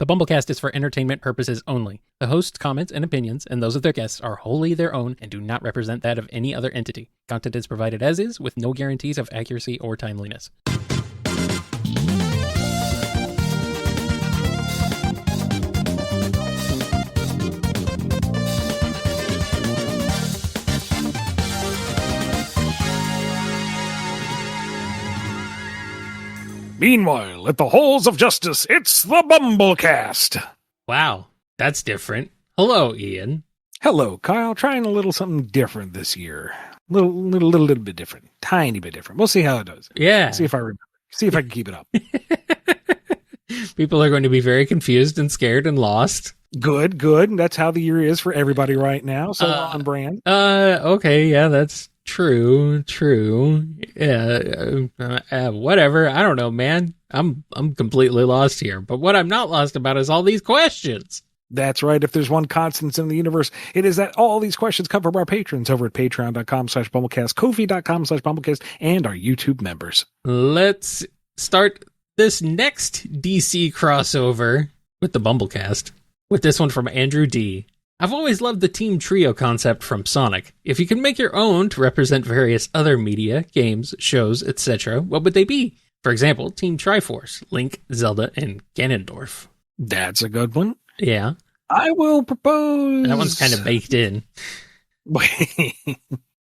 The BumbleKast is for entertainment purposes only. The host's comments and opinions, and those of their guests, are wholly their own and do not represent that of any other entity. Content is provided as is, with no guarantees of accuracy or timeliness. Meanwhile, at the halls of justice, it's the BumbleKast. Wow, that's different. Hello, Ian. Hello, Kyle. Trying a little something different this year. Little bit different. Tiny bit different. We'll see how it does. Yeah. See if I remember. See if I can keep it up. People are going to be very confused and scared and lost. Good. That's how the year is for everybody right now. So on brand. Okay, yeah, that's true. Yeah, whatever. I don't know, man. I'm completely lost here. But what I'm not lost about is all these questions. That's right. If there's one constant in the universe, it is that all these questions come from our patrons over at patreon.com/BumbleKast, Ko-fi.com/BumbleKast, and our YouTube members. Let's start this next DC crossover with the BumbleKast, with this one from Andrew D. I've always loved the team trio concept from Sonic. If you can make your own to represent various other media, games, shows, etc., what would they be? For example, Team Triforce, Link, Zelda, and Ganondorf. That's a good one. Yeah. I will propose... That one's kind of baked in. It's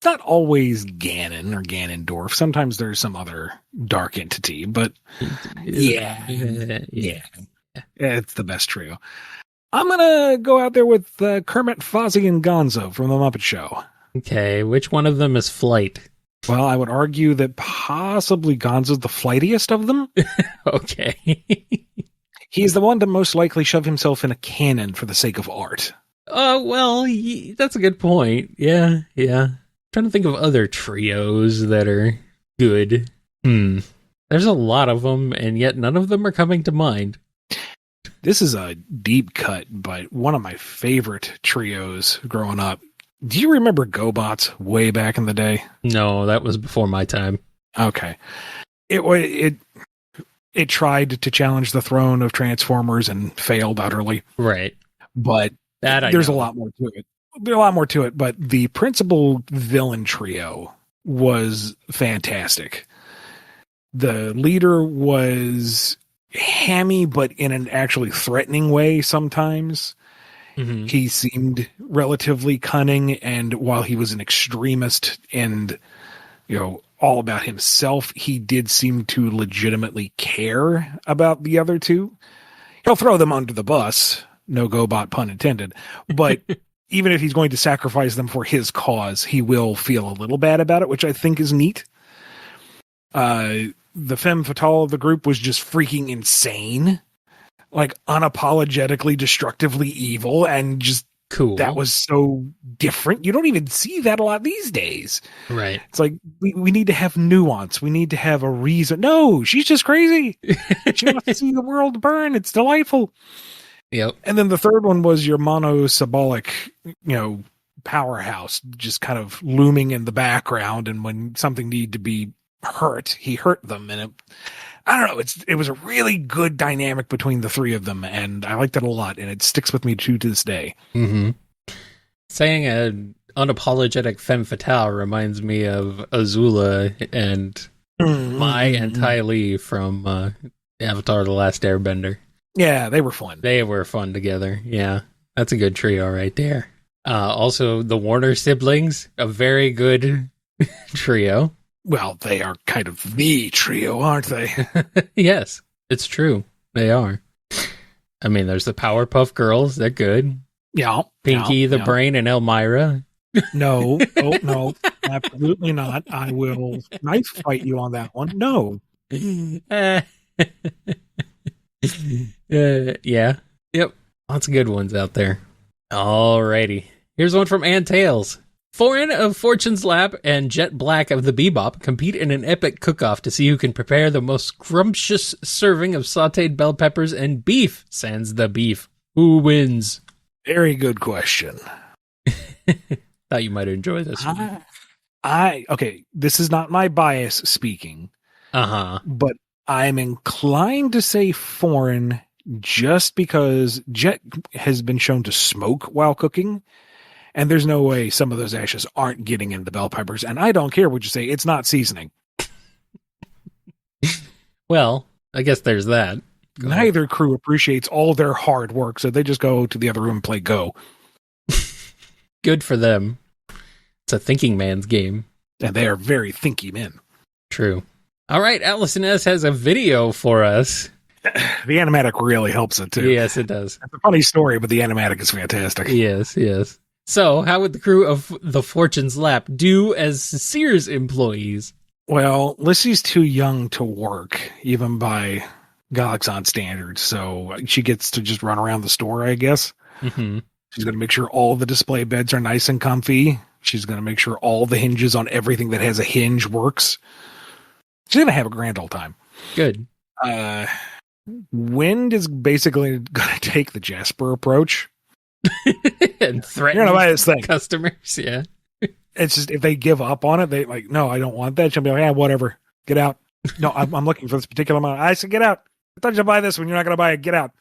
not always Ganon or Ganondorf. Sometimes there's some other dark entity, but yeah. It's the best trio. I'm going to go out there with Kermit, Fozzie, and Gonzo from The Muppet Show. Okay, which one of them is Flight? Well, I would argue that possibly Gonzo's the flightiest of them. Okay. He's the one to most likely shove himself in a cannon for the sake of art. Well, that's a good point. Yeah. Trying to think of other trios that are good. There's a lot of them, and yet none of them are coming to mind. This is a deep cut, but one of my favorite trios growing up. Do you remember GoBots way back in the day? No, that was before my time. Okay. It tried to challenge the throne of Transformers and failed utterly. Right. But there's a lot more to it. There's a lot more to it, but the principal villain trio was fantastic. The leader was hammy, but in an actually threatening way sometimes. Mm-hmm. He seemed relatively cunning, and while he was an extremist and, all about himself, he did seem to legitimately care about the other two. He'll throw them under the bus, no GoBot pun intended, but even if he's going to sacrifice them for his cause, he will feel a little bad about it, which I think is neat. The femme fatale of the group was just freaking insane, like unapologetically destructively evil, and just cool. That was so different. You don't even see that a lot these days. Right. It's like, we need to have nuance. We need to have a reason. No, she's just crazy. She wants to see the world burn. It's delightful. Yep. And then the third one was your monosybolic, powerhouse, just kind of looming in the background. And when something needed to be hurt, he hurt them. And I don't know. It was a really good dynamic between the three of them, and I liked it a lot, and it sticks with me to this day. Mm-hmm. Saying an unapologetic femme fatale reminds me of Azula and Mai and Ty Lee from Avatar: The Last Airbender. Yeah, they were fun. They were fun together. Yeah, that's a good trio right there. Also, the Warner siblings, a very good trio. Well, they are kind of the trio, aren't they? Yes, it's true. They are. I mean, there's the Powerpuff Girls. They're good. Yeah. Pinky, the Brain, and Elmira. No. Oh, no. Absolutely not. I will knife fight you on that one. No. Yeah. Yep. Lots of good ones out there. Alrighty. Here's one from Ann Tales. Foreign of Fortune's Lap and Jet Black of the Bebop compete in an epic cook-off to see who can prepare the most scrumptious serving of sautéed bell peppers and beef, sans the beef. Who wins? Very good question. Thought you might enjoy this one. Okay, this is not my bias speaking. Uh-huh. But I'm inclined to say foreign just because Jet has been shown to smoke while cooking, and there's no way some of those ashes aren't getting into the bell peppers. And I don't care what you say, it's not seasoning. Well, I guess there's that. Neither crew appreciates all their hard work, so they just go to the other room and play Go. Good for them. It's a thinking man's game. And they are very thinky men. True. All right, Allison S. has a video for us. The animatic really helps it, too. Yes, it does. It's a funny story, but the animatic is fantastic. Yes, yes. So, how would the crew of the Fortune's Lap do as Sears employees? Well, Lissy's too young to work, even by Galaxon standards, so she gets to just run around the store, I guess. Mm-hmm. She's going to make sure all the display beds are nice and comfy. She's going to make sure all the hinges on everything that has a hinge works. She's going to have a grand old time. Good. Wind is basically going to take the Jasper approach. And threaten You're going to buy this thing. Customers, yeah. It's just, if they give up on it, they like, no, I don't want that. She'll be like, yeah, whatever. Get out. No, I'm looking for this particular amount. I said, get out. I thought you'd buy this when you're not going to buy it. Get out.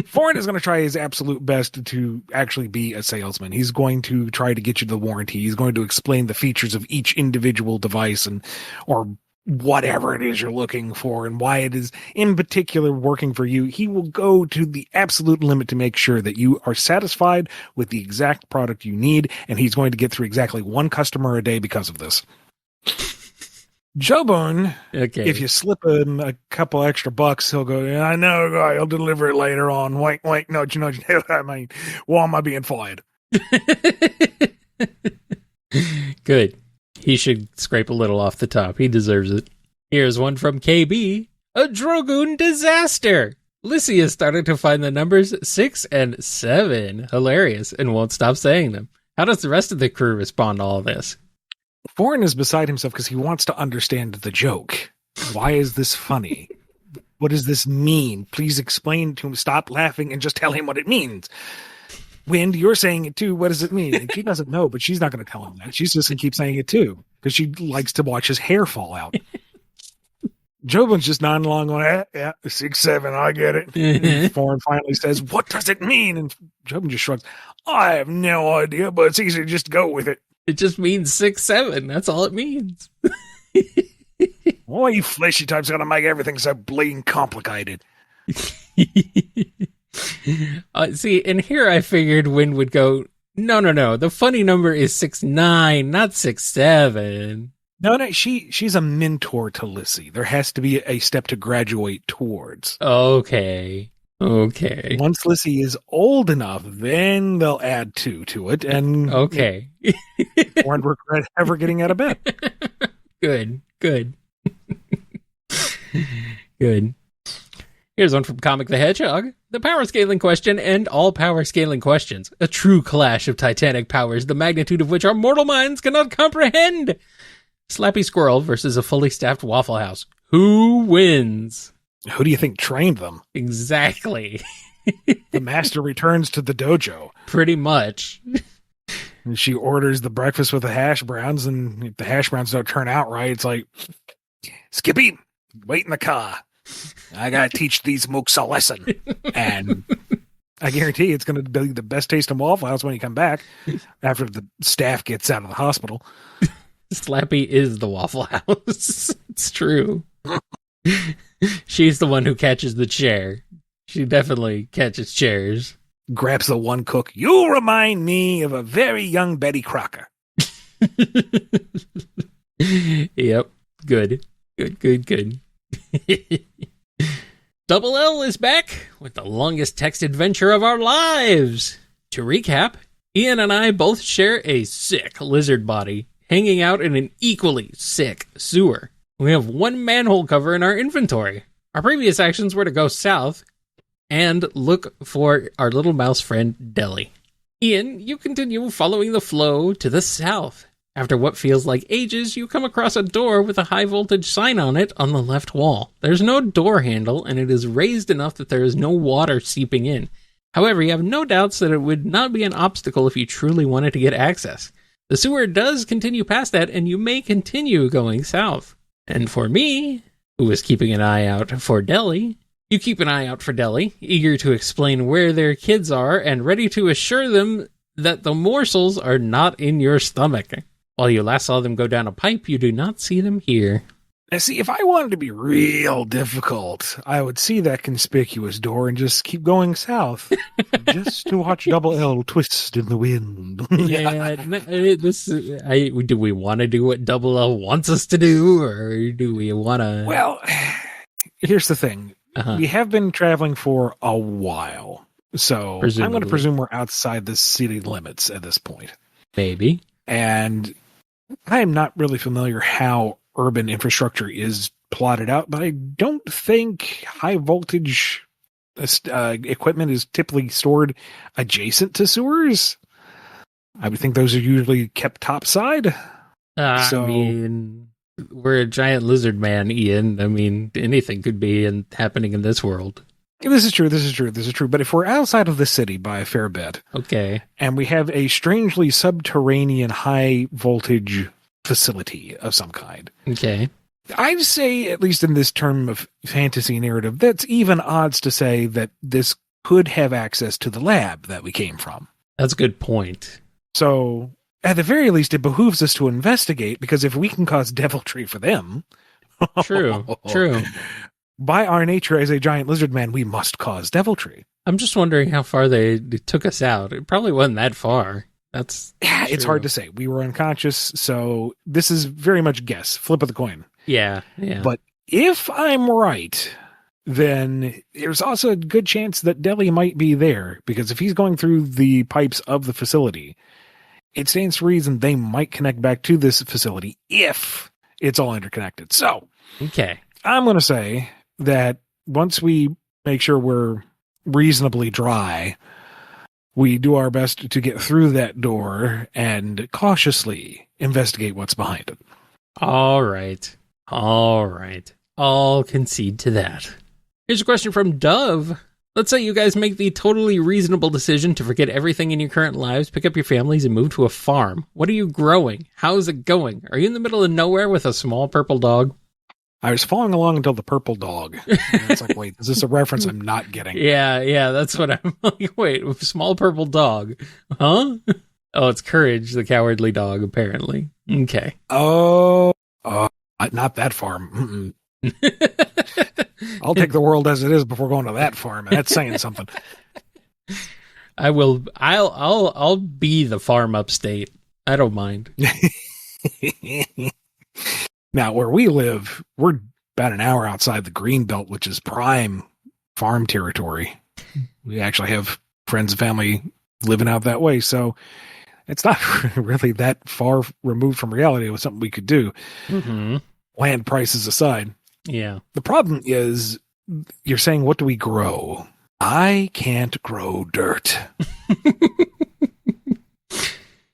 Foreign is going to try his absolute best to actually be a salesman. He's going to try to get you the warranty. He's going to explain the features of each individual device or whatever it is you're looking for and why it is in particular working for you. He will go to the absolute limit to make sure that you are satisfied with the exact product you need, and he's going to get through exactly one customer a day because of this. Jobone, okay. If you slip him a couple extra bucks, he'll go, yeah, I know, I'll deliver it later on. Wait, no, I mean, why am I being fired? Good. He should scrape a little off the top. He deserves it. Here's one from KB. A Drogoon disaster. Lissy has started to find the numbers 6 and 7 hilarious and won't stop saying them. How does the rest of the crew respond to all this? Foreign is beside himself because he wants to understand the joke. Why is this funny? What does this mean? Please explain to him. Stop laughing and just tell him what it means. Wind, you're saying it too. What does it mean? And she doesn't know, but she's not going to tell him that. She's just going to keep saying it too because she likes to watch his hair fall out. Jobin's just nodding along on, yeah, 6, 7, I get it. Foreign finally says, what does it mean? And Jobin just shrugs, I have no idea, but it's easy to just go with it. It just means 6, 7. That's all it means. Well, you fleshy types got to make everything so blatant complicated. See, and here I figured Wind would go, no. The funny number is 6, 9, not 6, 7. No, she's a mentor to Lissy. There has to be a step to graduate towards. Okay. Once Lissy is old enough, then they'll add 2 to it, and okay, won't regret ever getting out of bed. Good. Good. Here's one from Comic the Hedgehog. The power scaling question and all power scaling questions. A true clash of titanic powers, the magnitude of which our mortal minds cannot comprehend. Slappy Squirrel versus a fully staffed Waffle House. Who wins? Who do you think trained them? Exactly. The master returns to the dojo. Pretty much. And she orders the breakfast with the hash browns, and if the hash browns don't turn out right, it's like, Skippy, wait in the car. I gotta teach these mooks a lesson. And I guarantee it's going to be the best taste in Waffle House when you come back after the staff gets out of the hospital. Slappy is the Waffle House. It's true. She's the one who catches the chair. She definitely catches chairs. Grabs the one cook. You remind me of a very young Betty Crocker. Yep. Good. Double L is back with the longest text adventure of our lives. To recap, Ian and I both share a sick lizard body hanging out in an equally sick sewer. We have one manhole cover in our inventory. Our previous actions were to go south and look for our little mouse friend, Deli. Ian, you continue following the flow to the south. After what feels like ages, you come across a door with a high-voltage sign on it on the left wall. There's no door handle, and it is raised enough that there is no water seeping in. However, you have no doubts that it would not be an obstacle if you truly wanted to get access. The sewer does continue past that, and you may continue going south. And for me, who is keeping an eye out for Deli, You keep an eye out for Deli, eager to explain where their kids are and ready to assure them that the morsels are not in your stomach. While you last saw them go down a pipe, you do not see them here. Now, see, if I wanted to be real difficult, I would see that conspicuous door and just keep going south, just to watch Double L twist in the wind. Do we want to do what Double L wants us to do, or do we want to? Well, here's the thing. We have been traveling for a while, so presumably. I'm going to presume we're outside the city limits at this point. Maybe. And I am not really familiar how urban infrastructure is plotted out, but I don't think high voltage equipment is typically stored adjacent to sewers. I would think those are usually kept topside. I mean, we're a giant lizard man, Ian. I mean, anything could be happening in this world. This is true. But if we're outside of the city by a fair bit, okay, and we have a strangely subterranean high voltage facility of some kind, okay, I'd say, at least in this term of fantasy narrative, that's even odds to say that this could have access to the lab that we came from. That's a good point. So, at the very least, it behooves us to investigate, because if we can cause deviltry for them... True. By our nature as a giant lizard man, we must cause deviltry. I'm just wondering how far they took us out. It probably wasn't that far. It's hard to say. We were unconscious, so this is very much guess. Flip of the coin. Yeah. But if I'm right, then there's also a good chance that Deli might be there, because if he's going through the pipes of the facility, it stands to reason they might connect back to this facility if it's all interconnected. So, okay, I'm going to say that once we make sure we're reasonably dry, we do our best to get through that door and cautiously investigate what's behind it. All right. I'll concede to that. Here's a question from Dove. Let's say you guys make the totally reasonable decision to forget everything in your current lives, pick up your families, and move to a farm. What are you growing? How's it going? Are you in the middle of nowhere with a small purple dog? I was following along until the purple dog. It's like, wait, is this a reference I'm not getting? Yeah, that's what I'm like. Wait, small purple dog. Huh? Oh, it's Courage, the cowardly dog, apparently. Okay. Oh, not that farm. I'll take the world as it is before going to that farm. That's saying something. I'll be the farm upstate. I don't mind. Now, where we live, we're about an hour outside the Greenbelt, which is prime farm territory. We actually have friends and family living out that way, so it's not really that far removed from reality. It was something we could do. Mm-hmm. Land prices aside. Yeah. The problem is, you're saying, what do we grow? I can't grow dirt.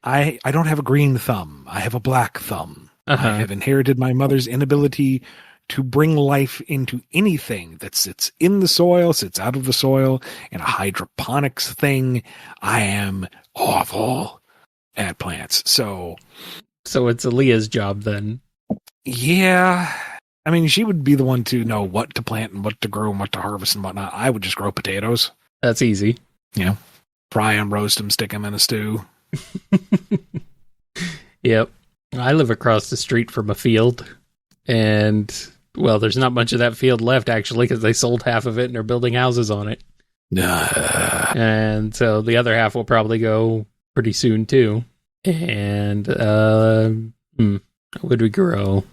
I don't have a green thumb. I have a black thumb. I have inherited my mother's inability to bring life into anything that sits in the soil, sits out of the soil, in a hydroponics thing. I am awful at plants. So it's Aaliyah's job then. Yeah. I mean, she would be the one to know what to plant and what to grow and what to harvest and whatnot. I would just grow potatoes. That's easy. Fry them, roast them, stick them in a stew. Yep. I live across the street from a field, and, well, there's not much of that field left, actually, because they sold half of it and they're building houses on it. And so the other half will probably go pretty soon, too. And, what would we grow?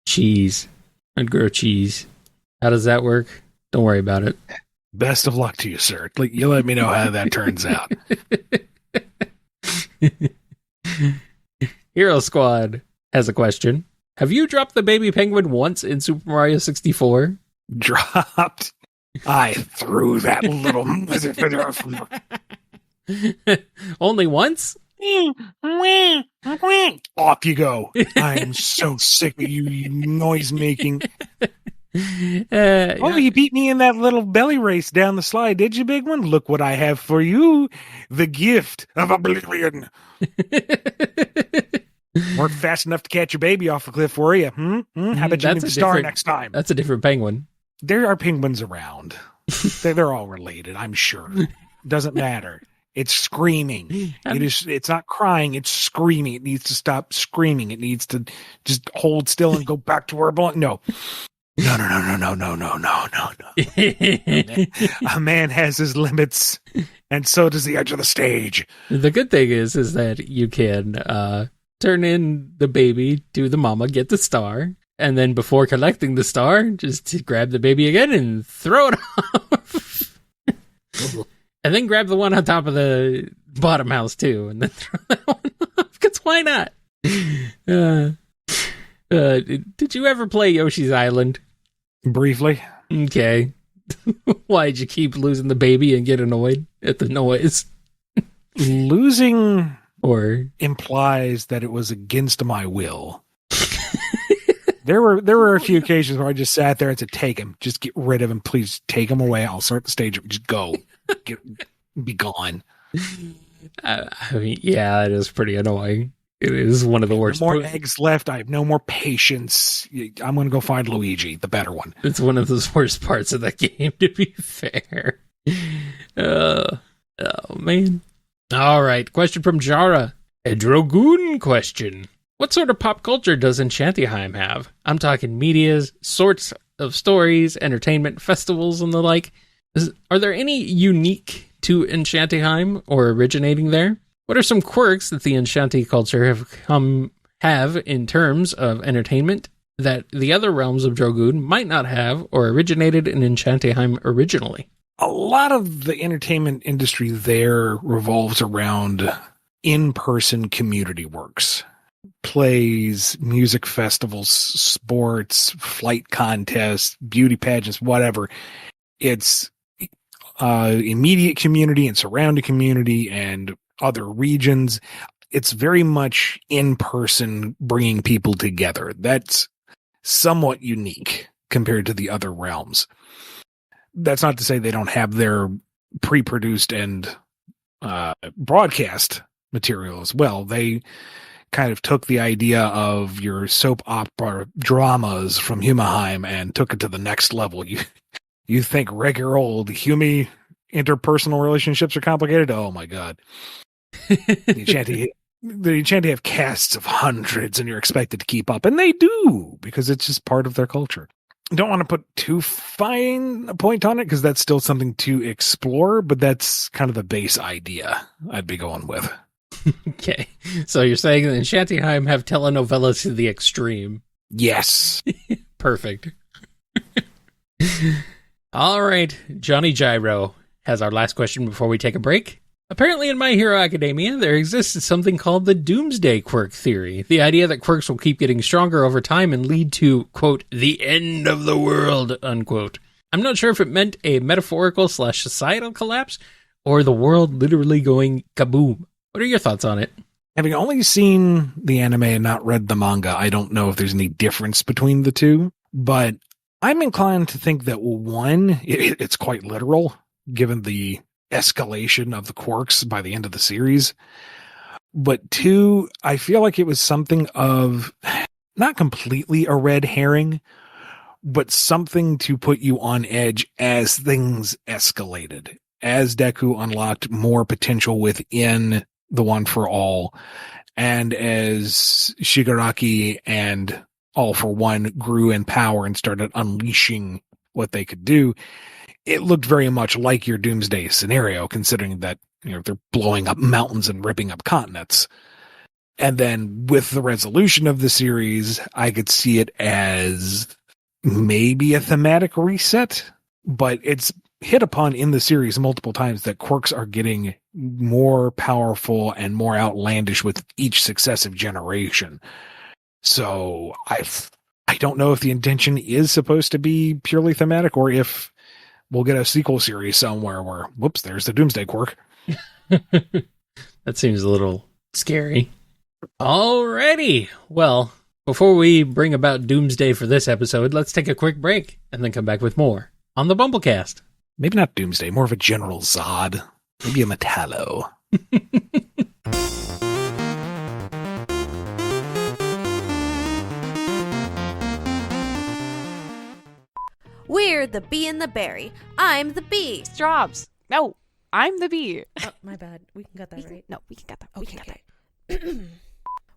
Cheese. I'd grow cheese. How does that work? Don't worry about it. Best of luck to you, sir. You let me know how that turns out. Hero Squad has a question. Have you dropped the baby penguin once in Super Mario 64? Dropped? I threw that little... Only once? Off you go. I'm so sick of you noise making. You beat me in that little belly race down the slide, did you, big one? Look what I have for you. The gift of oblivion. Weren't fast enough to catch your baby off a cliff, were you? How about you get the star next time? That's a different penguin. There are penguins around. They're all related, I'm sure. Doesn't matter. It's screaming. It's not crying. It's screaming. It needs to stop screaming. It needs to just hold still and go back to where it belongs. No. No. A man has his limits, and so does the edge of the stage. The good thing is that you can turn in the baby to the mama, get the star, and then before collecting the star, just grab the baby again and throw it off. And then grab the one on top of the bottom house, too, and then throw that one off, because why not? Did you ever play Yoshi's Island? Briefly. Okay. Why'd you keep losing the baby and get annoyed at the noise? Losing or implies that it was against my will. There were a few occasions where I just sat there and said, take him. Just get rid of him. Please take him away. I'll start the stage. Just go. Be gone. I mean, yeah, it is pretty annoying. It is one of the worst. No more eggs left. I have no more patience. I'm going to go find Luigi, the better one. It's one of those worst parts of the game, to be fair. Oh, man. All right. Question from Jara. A Drogoon question. What sort of pop culture does Enchantiheim have? I'm talking medias, sorts of stories, entertainment, festivals, and the like. Are there any unique to Enchantiheim or originating there? What are some quirks that the Enchanti culture have in terms of entertainment that the other realms of Drogoon might not have or originated in Enchantiheim originally? A lot of the entertainment industry there revolves around in-person community works. Plays, music festivals, sports, flight contests, beauty pageants, whatever. It's immediate community and surrounding community and other regions. It's very much in person, bringing people together. That's somewhat unique compared to the other realms. That's not to say they don't have their pre-produced and broadcast material as well. They kind of took the idea of your soap opera dramas from Humaheim and took it to the next level. You think regular old Humi interpersonal relationships are complicated? Oh my God. The Enchanti have casts of hundreds and you're expected to keep up. And they do, because it's just part of their culture. I don't want to put too fine a point on it because that's still something to explore, but that's kind of the base idea I'd be going with. Okay. So you're saying that Enchantiheim have telenovelas to the extreme. Yes. Perfect. All right. Johnny Gyro has our last question before we take a break. Apparently in My Hero Academia, there exists something called the Doomsday Quirk Theory. The idea that quirks will keep getting stronger over time and lead to, quote, the end of the world, unquote. I'm not sure if it meant a metaphorical/societal collapse or the world literally going kaboom. What are your thoughts on it? Having only seen the anime and not read the manga, I don't know if there's any difference between the two, but I'm inclined to think that one, it's quite literal, given the escalation of the quirks by the end of the series. But two, I feel like it was something of not completely a red herring, but something to put you on edge as things escalated, as Deku unlocked more potential within the One for All, and as Shigaraki and All for One grew in power and started unleashing what they could do. It looked very much like your Doomsday scenario, considering that, you know, they're blowing up mountains and ripping up continents. And then with the resolution of the series, I could see it as maybe a thematic reset, but it's hit upon in the series multiple times that quirks are getting more powerful and more outlandish with each successive generation. So I don't know if the intention is supposed to be purely thematic or if we'll get a sequel series somewhere where, whoops, there's the Doomsday quirk. That seems a little scary. Alrighty. Well, before we bring about Doomsday for this episode, let's take a quick break and then come back with more on the BumbleKast. Maybe not Doomsday, more of a General Zod. Maybe a Metallo. We're the bee and the berry. I'm the bee. Straws. No, I'm the bee. Oh, my bad. We can get that right. No, we can get that. Okay.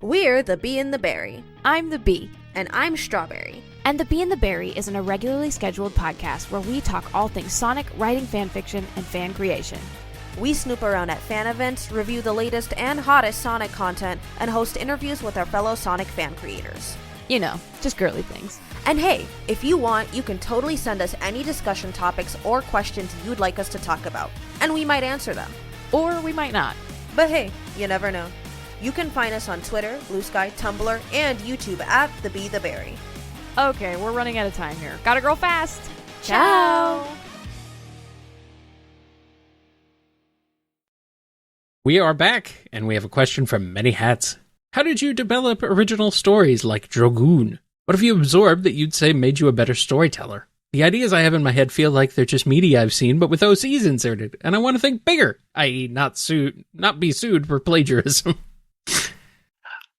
We're the bee and the berry. I'm the bee. And I'm Strawberry. And The Bee and the Berry is an irregularly scheduled podcast where we talk all things Sonic, writing fan fiction, and fan creation. We snoop around at fan events, review the latest and hottest Sonic content, and host interviews with our fellow Sonic fan creators. You know, just girly things. And hey, if you want, you can totally send us any discussion topics or questions you'd like us to talk about, and we might answer them. Or we might not. But hey, you never know. You can find us on Twitter, Blue Sky, Tumblr, and YouTube at The Bee the Berry. Okay, we're running out of time here. Gotta grow fast. Ciao! We are back, and we have a question from Many Hats. How did you develop original stories like Dragoon? What have you absorbed that you'd say made you a better storyteller? The ideas I have in my head feel like they're just media I've seen, but with OCs inserted, and I want to think bigger, i.e. not be sued for plagiarism.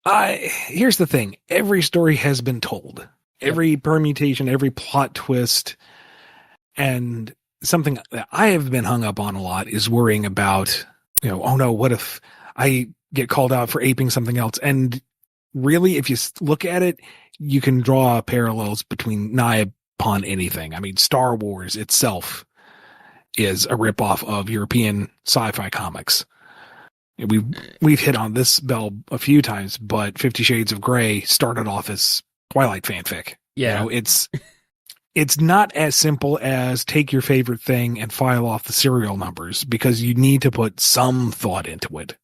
Here's the thing. Every story has been told. Every permutation, every plot twist. And something that I have been hung up on a lot is worrying about, oh no, what if I get called out for aping something else? And really, if you look at it, you can draw parallels between nigh upon anything. I mean, Star Wars itself is a ripoff of European sci-fi comics. We've hit on this bell a few times, but 50 Shades of Grey started off as Twilight fanfic. Yeah. It's not as simple as take your favorite thing and file off the serial numbers, because you need to put some thought into it.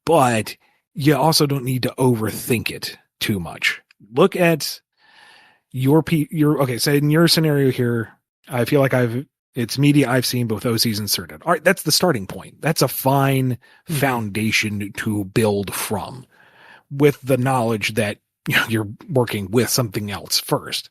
But you also don't need to overthink it too much. Look at okay, so in your scenario here, I feel like it's media I've seen, both OCs inserted. All right, that's the starting point. That's a fine foundation to build from, with the knowledge that you're working with something else first.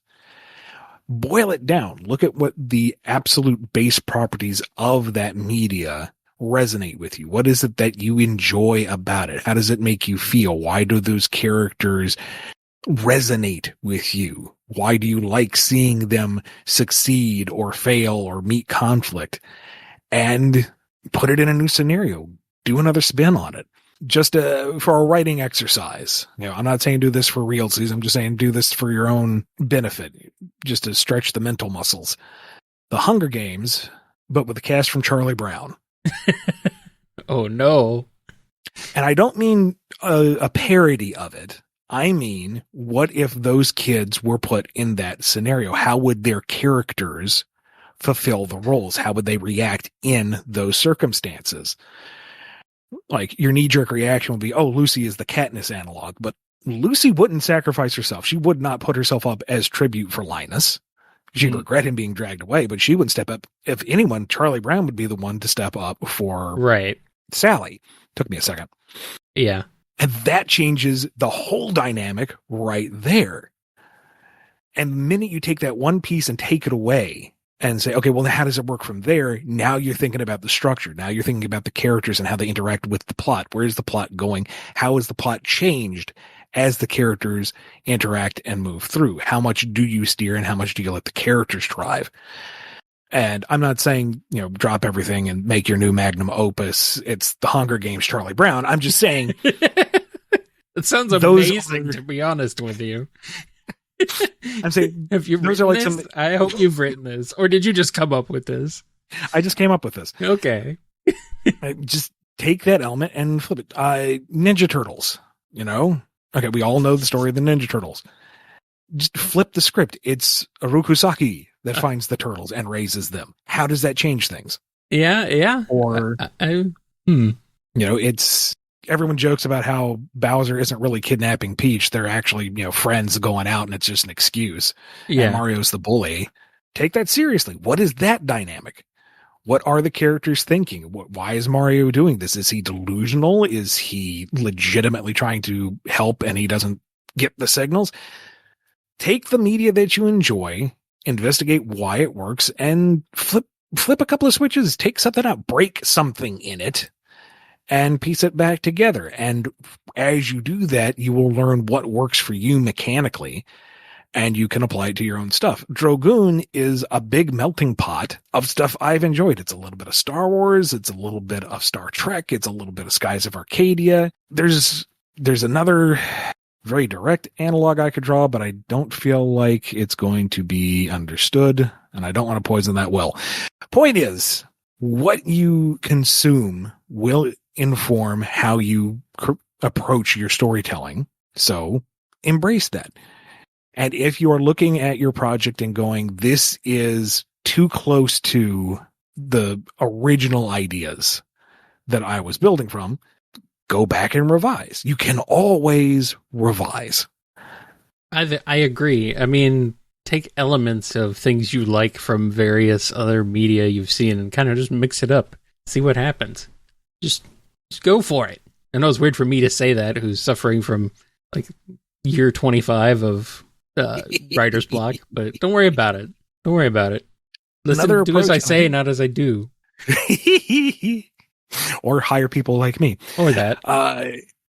Boil it down. Look at what the absolute base properties of that media resonate with you. What is it that you enjoy about it? How does it make you feel? Why do those characters resonate with you? Why do you like seeing them succeed or fail or meet conflict? And put it in a new scenario. Do another spin on it. Just for a writing exercise. I'm not saying do this for realsies. I'm just saying do this for your own benefit, just to stretch the mental muscles. The Hunger Games, but with a cast from Charlie Brown. Oh, no. And I don't mean a parody of it. I mean, what if those kids were put in that scenario? How would their characters fulfill the roles? How would they react in those circumstances? Like, your knee-jerk reaction would be, oh, Lucy is the Katniss analog. But Lucy wouldn't sacrifice herself. She would not put herself up as tribute for Linus. She'd regret him being dragged away, but she wouldn't step up. If anyone, Charlie Brown would be the one to step up for Sally. Took me a second. Yeah. And that changes the whole dynamic right there. And the minute you take that one piece and take it away and say, okay, well, how does it work from there? Now you're thinking about the structure. Now you're thinking about the characters and how they interact with the plot. Where is the plot going? How is the plot changed as the characters interact and move through? How much do you steer and how much do you let the characters drive? And I'm not saying, drop everything and make your new magnum opus. It's the Hunger Games, Charlie Brown. I'm just saying. It sounds amazing, to be honest with you. I'm saying, have you written this? I hope you've written this. Or did you just come up with this? I just came up with this. Okay. Just take that element and flip it. Ninja Turtles, Okay, we all know the story of the Ninja Turtles. Just flip the script. It's Orokusaki that finds the turtles and raises them. How does that change things? Yeah. Or, it's, everyone jokes about how Bowser isn't really kidnapping Peach. They're actually, friends going out and it's just an excuse. Yeah. And Mario's the bully. Take that seriously. What is that dynamic? What are the characters thinking? Why is Mario doing this? Is he delusional? Is he legitimately trying to help and he doesn't get the signals? Take the media that you enjoy, investigate why it works, and flip a couple of switches, take something out, break something in it, and piece it back together. And as you do that, you will learn what works for you mechanically. and you can apply it to your own stuff. Drogoon is a big melting pot of stuff I've enjoyed. It's a little bit of Star Wars. It's a little bit of Star Trek. It's a little bit of Skies of Arcadia. There's another very direct analog I could draw, but I don't feel like it's going to be understood, and I don't want to poison that well. Point is, what you consume will inform how you approach your storytelling. So embrace that. And if you're looking at your project and going, this is too close to the original ideas that I was building from, go back and revise. You can always revise. I agree. I mean, take elements of things you like from various other media you've seen and kind of just mix it up. See what happens. Just go for it. I know it's weird for me to say that, who's suffering from like year 25 of writer's block, but don't worry about it. Don't worry about it. Listen, do as I say, not as I do. Or hire people like me. Or that.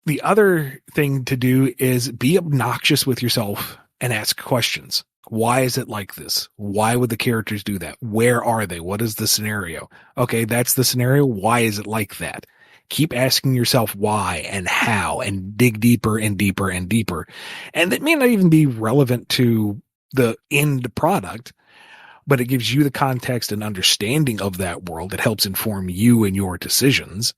The other thing to do is be obnoxious with yourself and ask questions. Why is it like this? Why would the characters do that? Where are they? What is the scenario? Okay, that's the scenario. Why is it like that? Keep asking yourself why and how, and dig deeper and deeper and deeper. And it may not even be relevant to the end product, but it gives you the context and understanding of that world. It helps inform you and your decisions.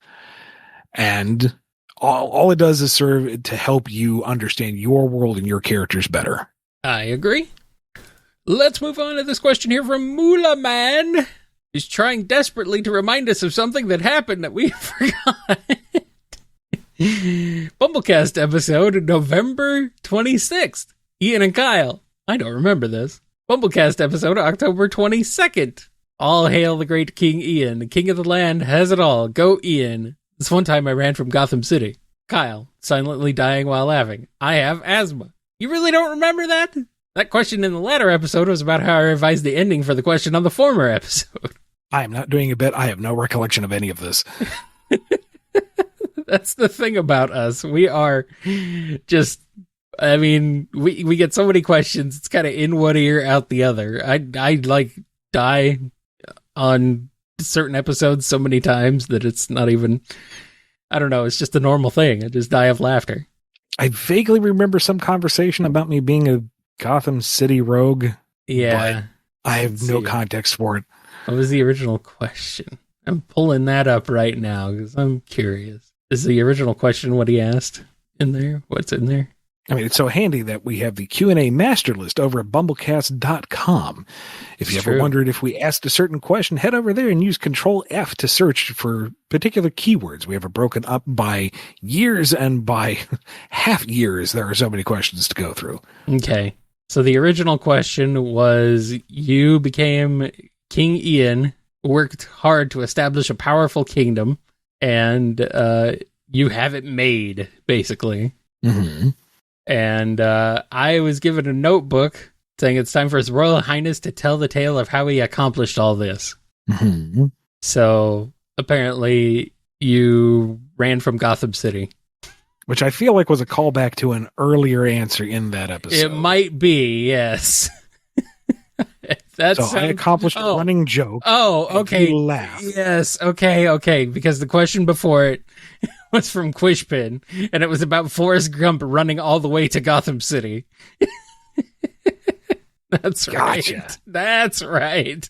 And all it does is serve to help you understand your world and your characters better. I agree. Let's move on to this question here from Moolah Man. He's trying desperately to remind us of something that happened that we forgot. BumbleKast episode, November 26th. Ian and Kyle. I don't remember this. BumbleKast episode, October 22nd. All hail the great King Ian. The king of the land has it all. Go Ian. This one time I ran from Gotham City. Kyle, silently dying while laughing. I have asthma. You really don't remember that? That question in the latter episode was about how I revised the ending for the question on the former episode. I am not doing a bit. I have no recollection of any of this. That's the thing about us. We are just, I mean, we get so many questions. It's kind of in one ear, out the other. I like die on certain episodes so many times that it's not even, I don't know. It's just a normal thing. I just die of laughter. I vaguely remember some conversation about me being a Gotham City rogue. Yeah. But I have no context for it. What was the original question? I'm pulling that up right now because I'm curious. Is the original question what he asked in there? What's in there? I mean, it's so handy that we have the Q&A master list over at BumbleKast.com. If you ever wondered if we asked a certain question, head over there and use Control F to search for particular keywords. We have it broken up by years and by half years. There are so many questions to go through. Okay. So the original question was, you became King Ian, worked hard to establish a powerful kingdom, and you have it made, basically. Mm-hmm. And I was given a notebook saying it's time for His Royal Highness to tell the tale of how he accomplished all this. Mm-hmm. So apparently you ran from Gotham City. Which I feel like was a callback to an earlier answer in that episode. It might be, yes. I accomplished a running joke. Oh, okay. You laugh. Yes, okay. Because the question before it was from Quishpin, and it was about Forrest Gump running all the way to Gotham City. That's gotcha. Right. That's right.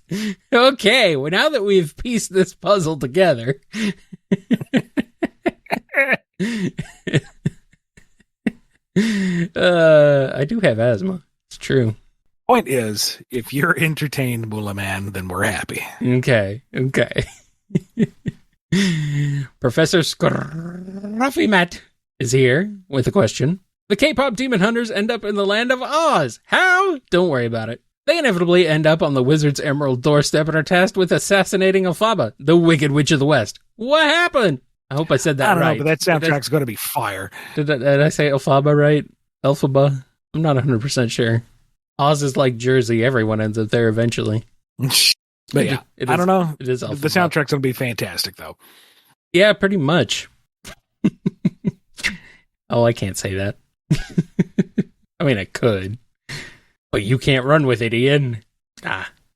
Okay, well, now that we've pieced this puzzle together... I do have asthma. It's true. Point is, if you're entertained, Moolah Man, then we're happy. Okay. Professor Scruffy Matt is here with a question. The K-pop demon hunters end up in the land of Oz. How? Don't worry about it. They inevitably end up on the Wizard's Emerald doorstep and are tasked with assassinating Elphaba, the Wicked Witch of the West. What happened? I hope I said that right. I don't know, but that soundtrack's going to be fire. Did I say Elphaba right? Elphaba? I'm not 100% sure. Oz is like Jersey. Everyone ends up there eventually. But yeah, I don't know. It is the soundtrack's going to be fantastic, though. Yeah, pretty much. Oh, I can't say that. I mean, I could. But you can't run with it, Ian.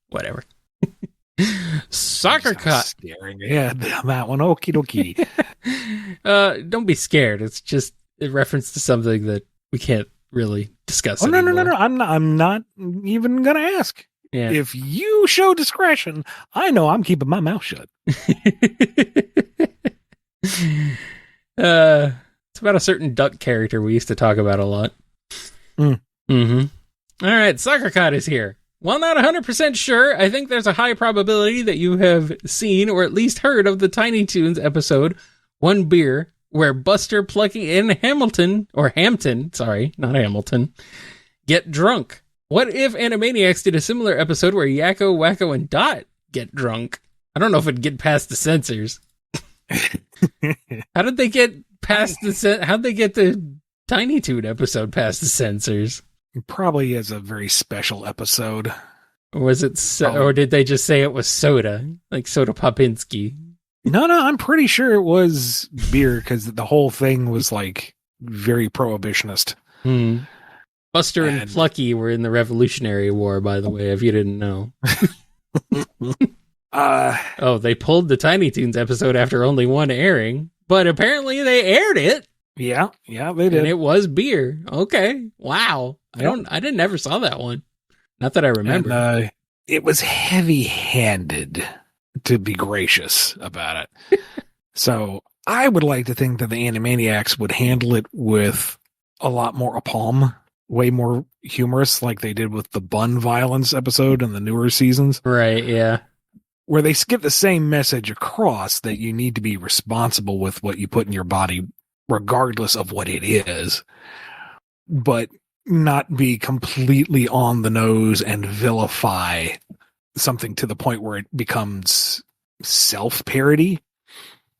Whatever. Soccer cut. Staring ahead on that one. Okie dokie. Don't be scared. It's just a reference to something that we can't really discuss. No. I'm not even gonna ask. Yeah. If you show discretion, I know I'm keeping my mouth shut. It's about a certain duck character we used to talk about a lot. Mm-hmm. All right, Soccer Cut is here. While not 100% sure, I think there's a high probability that you have seen or at least heard of the Tiny Toons episode, One Beer, where Buster, Plucky, and Hampton, get drunk. What if Animaniacs did a similar episode where Yakko, Wacko, and Dot get drunk? I don't know if it'd get past the censors. How did they get past how'd they get the Tiny Toon episode past the censors? Probably as a very special episode. Or was it or did they just say it was soda? Like Soda Popinski? No, I'm pretty sure it was beer because the whole thing was like very prohibitionist. Buster and Plucky were in the Revolutionary War, by the way, if you didn't know. They pulled the Tiny Toons episode after only one airing, but apparently they aired it. Yeah, they did. And it was beer. Okay. Wow. Yep. I never saw that one. Not that I remember. And, it was heavy-handed, to be gracious about it. So I would like to think that the Animaniacs would handle it with a lot more aplomb, way more humorous, like they did with the bun violence episode in the newer seasons. Right, yeah. Where they get the same message across that you need to be responsible with what you put in your body, regardless of what it is, but not be completely on the nose and vilify something to the point where it becomes self-parody.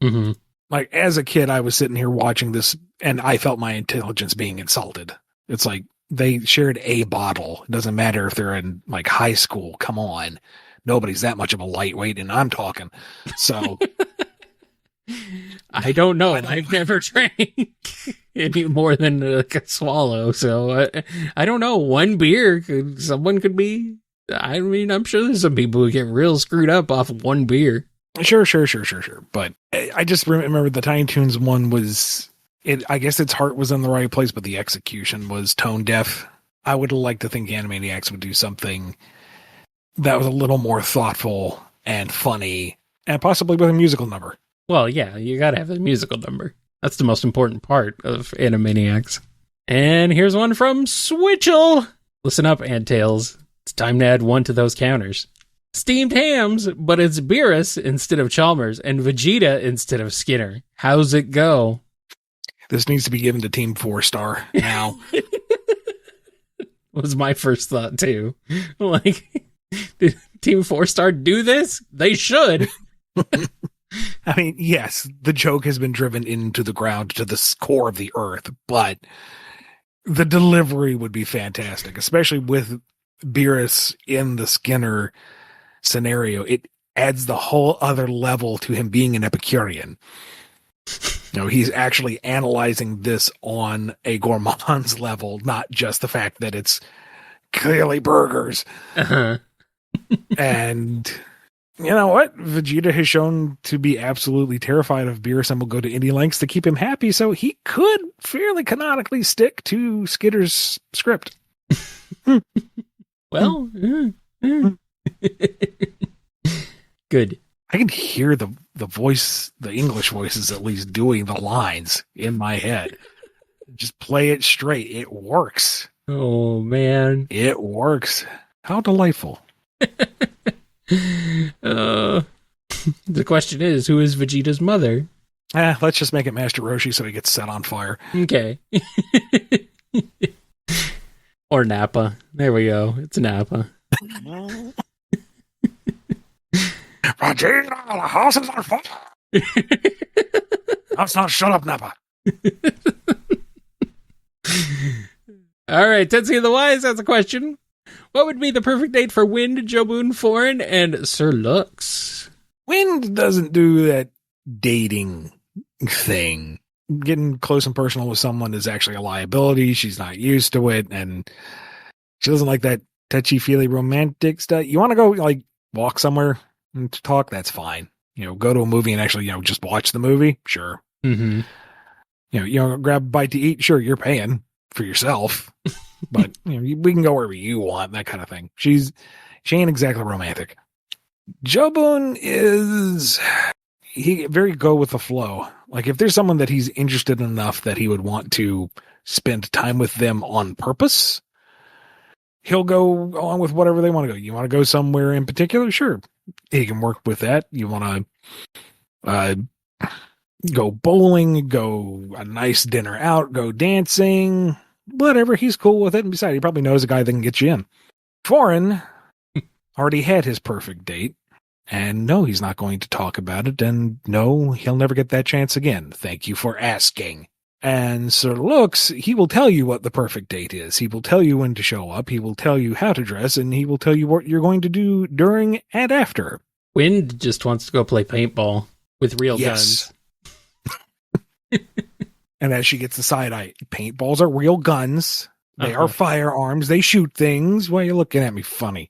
Mm-hmm. Like, as a kid, I was sitting here watching this, and I felt my intelligence being insulted. It's like, they shared a bottle. It doesn't matter if they're in, like, high school. Come on. Nobody's that much of a lightweight, and I'm talking. So... I don't know. I've never drank any more than a swallow, so I don't know. One beer, someone could be. I mean, I'm sure there's some people who get real screwed up off of one beer. Sure. But I just remember the Tiny Toons one was. I guess its heart was in the right place, but the execution was tone deaf. I would like to think Animaniacs would do something that was a little more thoughtful and funny, and possibly with a musical number. Well, yeah, you gotta have a musical number. That's the most important part of Animaniacs. And here's one from Switchel. Listen up, Antails. It's time to add one to those counters. Steamed hams, but it's Beerus instead of Chalmers and Vegeta instead of Skinner. How's it go? This needs to be given to Team 4-Star now. Was my first thought, too. Like, did Team 4-Star do this? They should. I mean, yes, the joke has been driven into the ground to the core of the earth, but the delivery would be fantastic, especially with Beerus in the Skinner scenario. It adds the whole other level to him being an Epicurean. You know, he's actually analyzing this on a gourmand's level, not just the fact that it's clearly burgers. Uh-huh. And... you know what? Vegeta has shown to be absolutely terrified of Beerus and will go to any lengths to keep him happy, so he could fairly canonically stick to Skitter's script. Well, good. I can hear the voice, the English voices at least, doing the lines in my head. Just play it straight. It works. Oh, man. It works. How delightful. The question is, who is Vegeta's mother? Let's just make it Master Roshi so he gets set on fire. Okay. Or Nappa. There we go. It's Nappa. Vegeta, the house is on fire. Let's not shut up, Nappa. All right, Tetsuya the Wise has a question. What would be the perfect date for Wind, Jobun, Foreign, and Sir Lux? Wind doesn't do that dating thing. Getting close and personal with someone is actually a liability. She's not used to it. And She doesn't like that touchy-feely romantic stuff. You want to go, like, walk somewhere and talk? That's fine. Go to a movie and actually, just watch the movie? Sure. Mm-hmm. Grab a bite to eat? Sure, you're paying for yourself. But, we can go wherever you want, that kind of thing. She ain't exactly romantic. Jobun is... he very go with the flow. Like, if there's someone that he's interested enough that he would want to spend time with them on purpose, he'll go along with whatever they want to go. You want to go somewhere in particular? Sure. He can work with that. You want to go bowling, go a nice dinner out, go dancing, whatever. He's cool with it. And besides, he probably knows a guy that can get you in. Foreign already had his perfect date. And no, he's not going to talk about it. And no, he'll never get that chance again. Thank you for asking. And Sir Looks, he will tell you what the perfect date is. He will tell you when to show up. He will tell you how to dress. And he will tell you what you're going to do during and after. Wind just wants to go play paintball with real guns. And as she gets the side eye, paintballs are real guns. They are firearms. They shoot things. Why are you looking at me funny?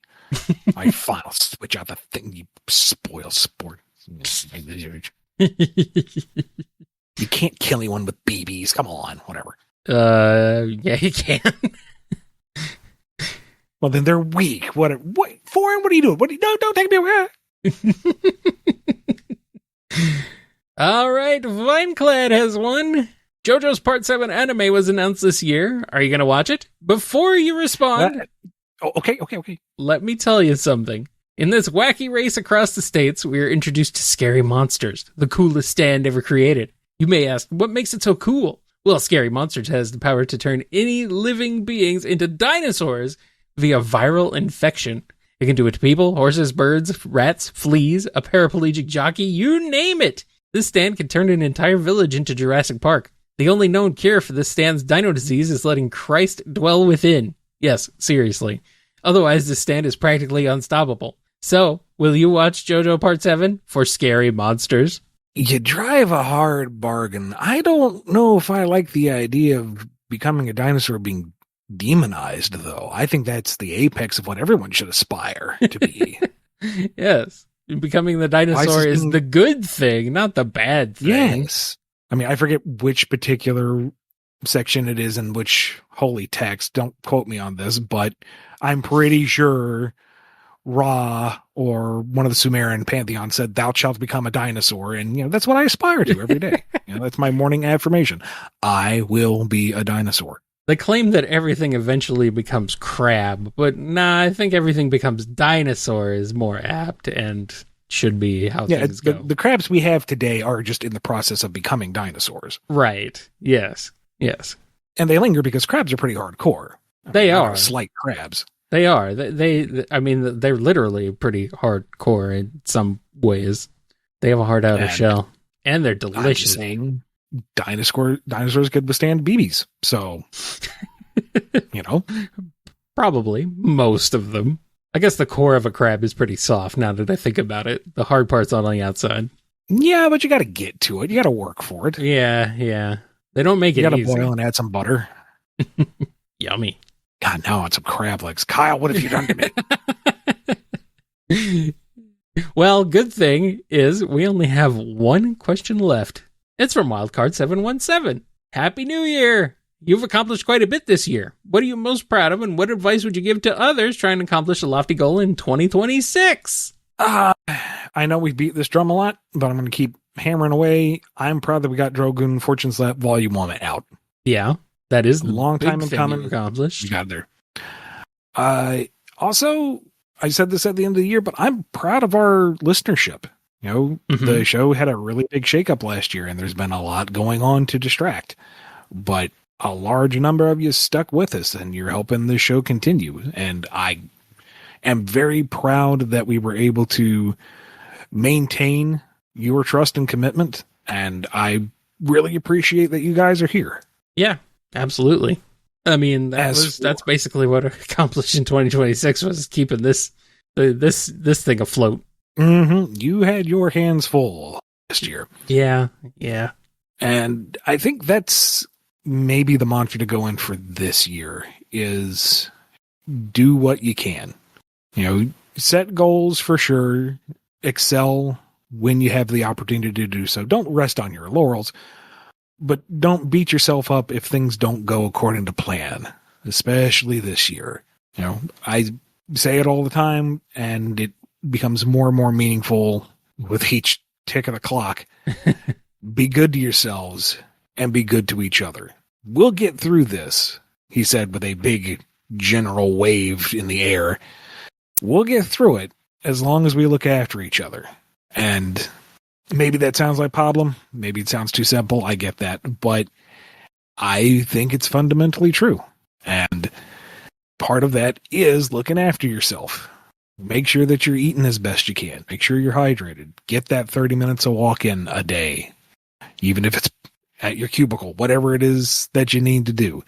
I'll switch out the thing, you spoil sport. You can't kill anyone with BBs. Come on, whatever. Yeah, he can. Well, then they're weak. What? Foreign? What are you doing? Don't take me away. All right, Vineclad has one. JoJo's Part 7 anime was announced this year. Are you going to watch it? Before you respond... Okay. Let me tell you something. In this wacky race across the states, we are introduced to Scary Monsters, the coolest stand ever created. You may ask, what makes it so cool? Well, Scary Monsters has the power to turn any living beings into dinosaurs via viral infection. It can do it to people, horses, birds, rats, fleas, a paraplegic jockey, you name it. This stand can turn an entire village into Jurassic Park. The only known cure for this stand's dino disease is letting Christ dwell within. Yes, seriously. Otherwise, this stand is practically unstoppable. So, will you watch JoJo Part 7 for Scary Monsters? You drive a hard bargain. I don't know if I like the idea of becoming a dinosaur being demonized, though. I think that's the apex of what everyone should aspire to be. Yes. Becoming the dinosaur is the good thing, not the bad thing. Yes. I mean, I forget which particular section it is in which holy text. Don't quote me on this, but I'm pretty sure Ra or one of the Sumerian pantheon said, "Thou shalt become a dinosaur," and that's what I aspire to every day. That's my morning affirmation. I will be a dinosaur. They claim that everything eventually becomes crab, but nah, I think everything becomes dinosaur is more apt and should be how things go. The crabs we have today are just in the process of becoming dinosaurs. Right. Yes. And they linger because crabs are pretty hardcore. They are. Slight crabs. They are. I mean, they're literally pretty hardcore in some ways. They have a hard outer shell. And they're delicious. I'm saying dinosaurs could withstand BBs. So, Probably. Most of them. I guess the core of a crab is pretty soft now that I think about it. The hard part's on the outside. Yeah, but you got to get to it. You got to work for it. Yeah. They don't make it easy. You got to boil and add some butter. Yummy. God, now I want some crab legs. Kyle, what have you done to me? Well, good thing is we only have one question left. It's from Wildcard717. Happy New Year! You've accomplished quite a bit this year. What are you most proud of, and what advice would you give to others trying to accomplish a lofty goal in 2026? I know we beat this drum a lot, but I'm going to keep hammering away. I'm proud that we got Drogoon Fortune's Lap Volume 1 out. Yeah, that is a long time in coming. Accomplished. We got there. Also, I said this at the end of the year, but I'm proud of our listenership. The show had a really big shakeup last year, and there's been a lot going on to distract. But a large number of you stuck with us, and you're helping the show continue. And I am very proud that we were able to maintain your trust and commitment. And I really appreciate that you guys are here. Yeah, absolutely. I mean, that's basically what I accomplished in 2026 was keeping this thing afloat. Mm-hmm. You had your hands full last year. Yeah. And I think that's maybe the mantra to go in for this year is do what you can. Set goals for sure. Excel when you have the opportunity to do so. Don't rest on your laurels, but don't beat yourself up if things don't go according to plan, especially this year. I say it all the time, and it becomes more and more meaningful with each tick of the clock. Be good to yourselves and be good to each other. We'll get through this, he said with a big general wave in the air. We'll get through it as long as we look after each other. And maybe that sounds like problem. Maybe it sounds too simple. I get that. But I think it's fundamentally true. And part of that is looking after yourself. Make sure that you're eating as best you can. Make sure you're hydrated. Get that 30 minutes of walk in a day, even if it's at your cubicle, whatever it is that you need to do.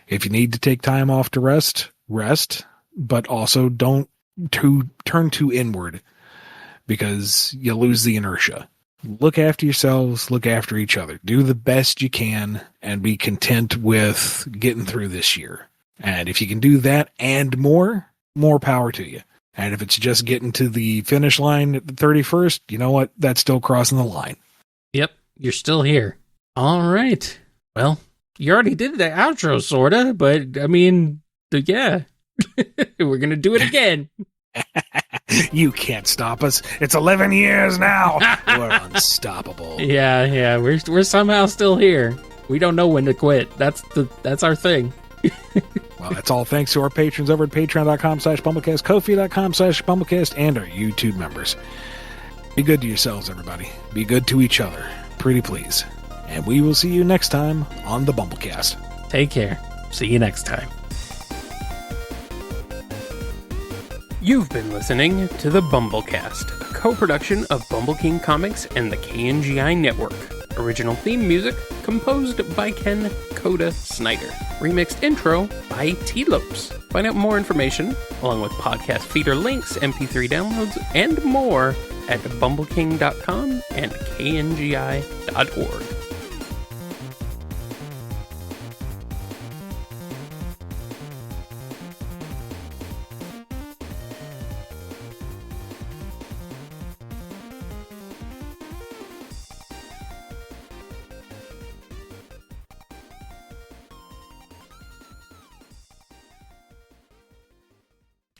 If you need to take time off to rest, but also don't turn too inward because you lose the inertia. Look after yourselves, look after each other. Do the best you can and be content with getting through this year. And if you can do that and more power to you. And if it's just getting to the finish line at the 31st, you know what? That's still crossing the line. Yep, you're still here. All right. Well, you already did the outro, sorta, but I mean, yeah. We're going to do it again. You can't stop us. It's 11 years now. We're unstoppable. Yeah, we're somehow still here. We don't know when to quit. That's our thing. Well, that's all thanks to our patrons over at patreon.com/BumbleKast, Ko-fi.com/BumbleKast, and our YouTube members. Be good to yourselves, everybody. Be good to each other. Pretty please. And we will see you next time on the BumbleKast. Take care. See you next time. You've been listening to the BumbleKast, a co-production of Bumble King Comics and the KNGI Network. Original theme music composed by Ken Coda Snyder. Remixed intro by T-Lopes. Find out more information, along with podcast feeder links, MP3 downloads, and more at bumbleking.com and kngi.org.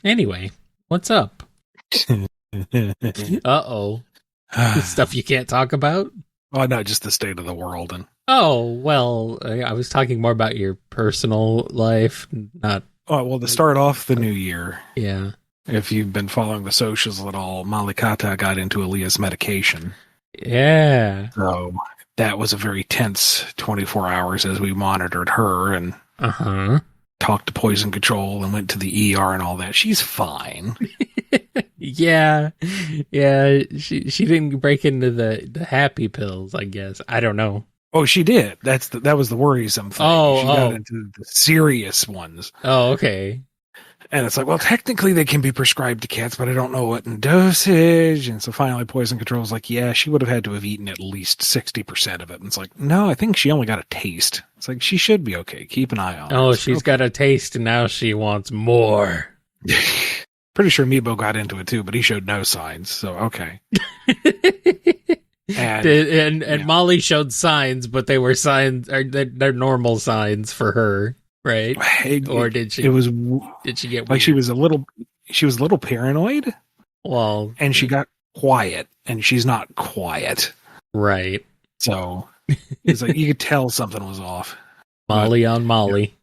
Anyway, what's up? Uh-oh. Stuff you can't talk about? Oh, no, just the state of the world. Oh, well, I was talking more about your personal life, not... Oh, well, to start off the new year. Yeah. If you've been following the socials at all, Malikata got into Aaliyah's medication. Yeah. So that was a very tense 24 hours as we monitored her and... Uh-huh. Talked to Poison Control and went to the ER and all that. She's fine. Yeah. She didn't break into the happy pills, I guess. I don't know. Oh, she did. That was the worrisome thing. She got into the serious ones. Oh, okay. And it's like, well, technically they can be prescribed to cats, but I don't know what in dosage. And so finally Poison Control was like, yeah, she would have had to have eaten at least 60% of it. And it's like, no, I think she only got a taste. It's like, she should be okay. Keep an eye on her. Oh, she's got a taste and now she wants more. Pretty sure Meebo got into it too, but he showed no signs. So, okay. And Molly showed signs, but they were signs, they're normal signs for her. Right? Or did she? Did she get like weird? She was a little paranoid. Well, and she got quiet, and she's not quiet. Right. So it's like you could tell something was off. Molly on Molly.